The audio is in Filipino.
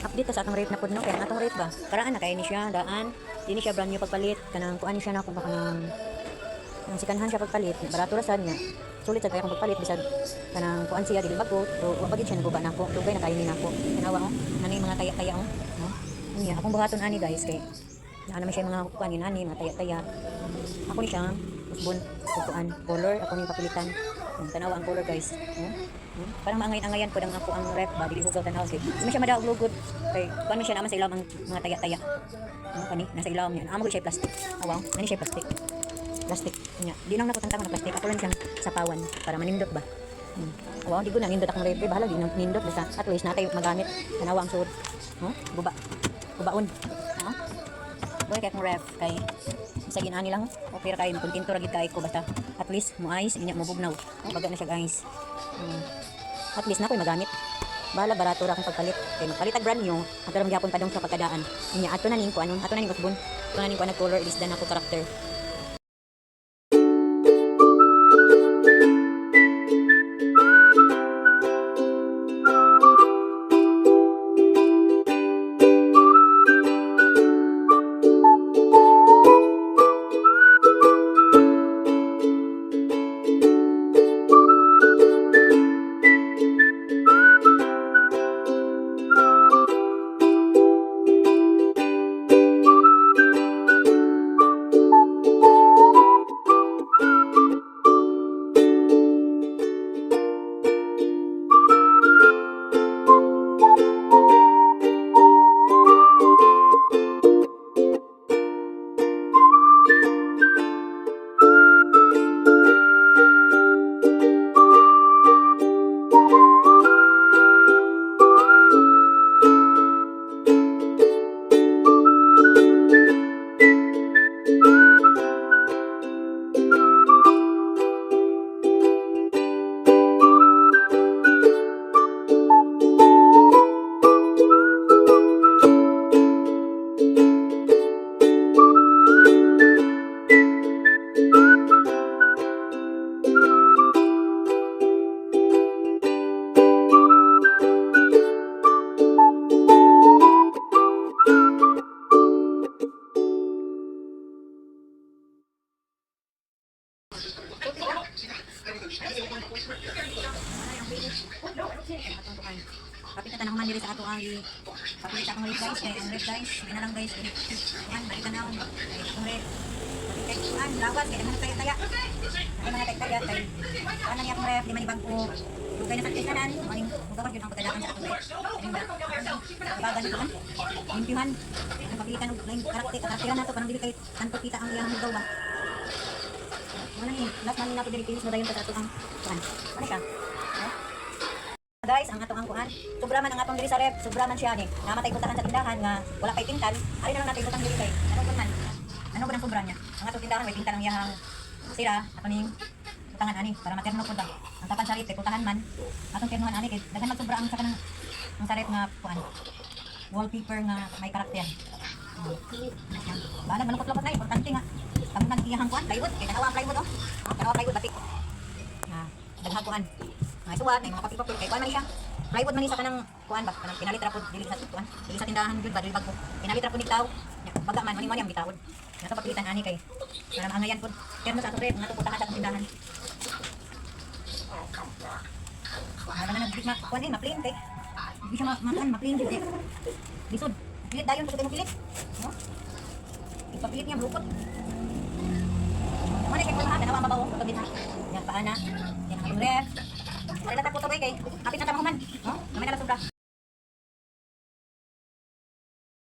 update ta sa atong rate na pud no, kaya ang atong rate ba karaan na kay ni siya daan dini siya brand new pagpalit kanang kuan siya na kung baka nang sikanhan siya pagpalit barato ra sad niya sulit sa kaya kung pagpalit bisag kanang kuan siya dili bago so wa bagid siya naguba nako tugay na kayo ni nako tanawa oh nani mga taya-taya oh no niya akong buhaton ani guys kay naa naman siya mga kuan ni nani mga taya-taya ako ni siya usbon kuan color ako ni papilitan tanawa ang color guys parang maangay-angayan po ang ako ang rep ba dili hugaw tanaw kay di man siya madaog lugod kay kuan man siya naman sa ilawom ang mga taya-taya kani nasa ilawom niya amo siya plastic awaw nani siya plastic niya di nang nakutantang na plastic ako lang siyang sapawan para manindot ba awaw di ko nang nindot akong rep bahala di nang nindot basta at least natay magamit tanawa ang suod bubaon boy kay akong ref kay sa ginani lang okay ra kay kontento ra gid kay ko basta at least mo ice inya mo bugnaw baga na siya guys at least na ko'y magamit bahala barato ra akong pagpalit kay magpalit brand new magkaroon gyapon padong sa pagkadaan inya ato na ning ko ato na ning usbon ato na ning ko color is dan ako karakter. Kapit na tanang man diri sa ato ang kapit sa akong ref guys kay ang ref guys ina lang guys kuan balik na akong ref kay kuan lawas kay mga taya-taya ay mga taya-taya kay kuan ni akong ref di man ibagko dugay na sa kisanan maning mugawag yun ang pagdadaan sa akong ref bagan ko man limpihan ang papilitan og lain karakteran nato parang dili kay tanto kita ang iyang mugaw ba wala ni last man nato diri pinis mo dayon sa ato ang kuan ano ka guys, ang atong angkuhan, sobra man ang atong diri sa ref, sobra man siya ni. Namatay putahan sa tindahan nga wala pay tintal. Ari na lang natin utang diri kay. Ano man? Ano ba ang sobra niya? Ang atong tindahan may tintal ang iyang sira, ato ning utangan ani para materno pud ang tapan sa ref putahan man. Atong ternohan ani kay daghan magsobra ang sa kanang ang sa ref nga kuan. Wallpaper nga may karakter. Bala manukot-lukot na importante nga. Kamo nang iyang kuan plywood, kay tanawa ang plywood oh. Tanawa plywood batik. Daghang kuan. Suwat na mga papel-papel kay kuan man siya plywood man sa kanang kuan ba kanang pinalit ra pud dili sa kuan dili sa tindahan gyud ba dili bagko pinalit ra pud ni taw baga man man yang bitawod nato papilitan ani kay para maangayan pud terno sa ato ref nato putahan sa atong tindahan wala na nagbit ma kuan ma plain kay di siya makan ma plain gyud bisod pilit dayon pud kay pilit no ipapilit niya brukot man kay kuan na mababaw pud gid ha yan paana yan ang ref wala ta ko to kay kapit na tamahuman no namay na sobra